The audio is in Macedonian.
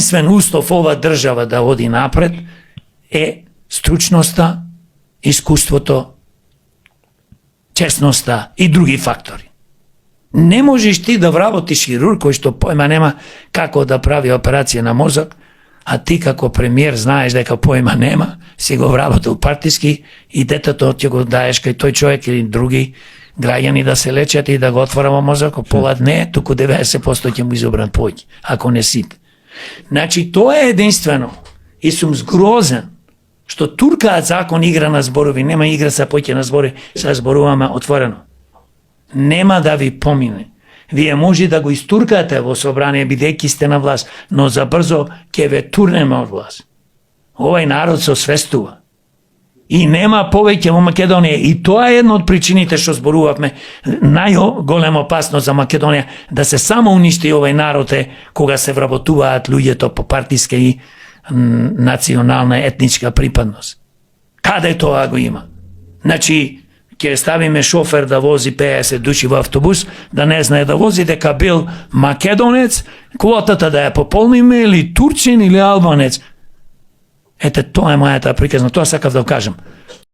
единствен услов ова држава да оди напред е стручноста, искуството, честноста и други фактори. Не можеш ти да вработиш хирург кој што појма нема како да прави операција на мозок, а ти како премиер знаеш дека појма нема, си го вработил партиски и детето ќе го даеш кај тој човек или други граѓани да се лечат и да го отвораме мозок, полат не, туку 90% ќе му изобран појќе, ако не сите. Значи, тоа е единствено и сум згрозен што туркаат закон игра на зборови, нема игра са поќе на збори, са зборуваме отворено. Нема да ви помине. Вие може да го истуркате во собрание, бидејќи сте на власт, но забрзо ќе ве турнеме од власт. Овај народ се освестува. И нема повеќе во Македонија. И тоа е една од причините што зборувавме. Најголема опасност за Македонија да се само уништи овај народ е кога се вработуваат луѓето по партиска и национална етничка припадност. Каде тоа го има? Значи, ќе ставиме шофер да вози 50 души во автобус, да не знае да вози, дека бил македонец, квотата да ја пополниме, или турчин, или албанец. Ете, тоа е мојата приказна, тоа сакав да кажам.